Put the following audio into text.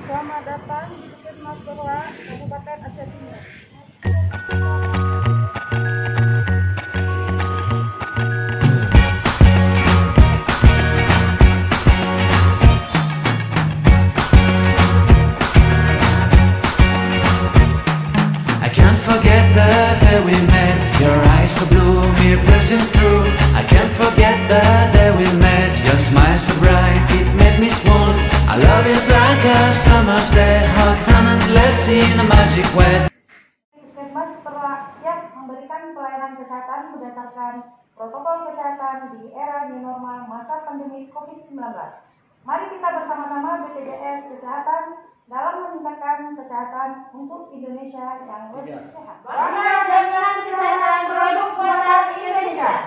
Selamat datang di Puskesmas Goa, Kabupaten Aceh Timur. I can't forget the day we met. Your eyes so blue, me piercing through. I can't forget the day we met. Your smile so bright, it made me swoon. Our love is like a summer's day, hot and endless in a magic way. Puskesmas telah siap memberikan pelayanan kesehatan berdasarkan protokol kesehatan di era new normal masa pandemi COVID-19. Mari kita bersama-sama BPJS Kesehatan dalam meningkatkan kesehatan untuk Indonesia yang lebih sehat. Bangga jaminan kesehatan produk buatan Indonesia.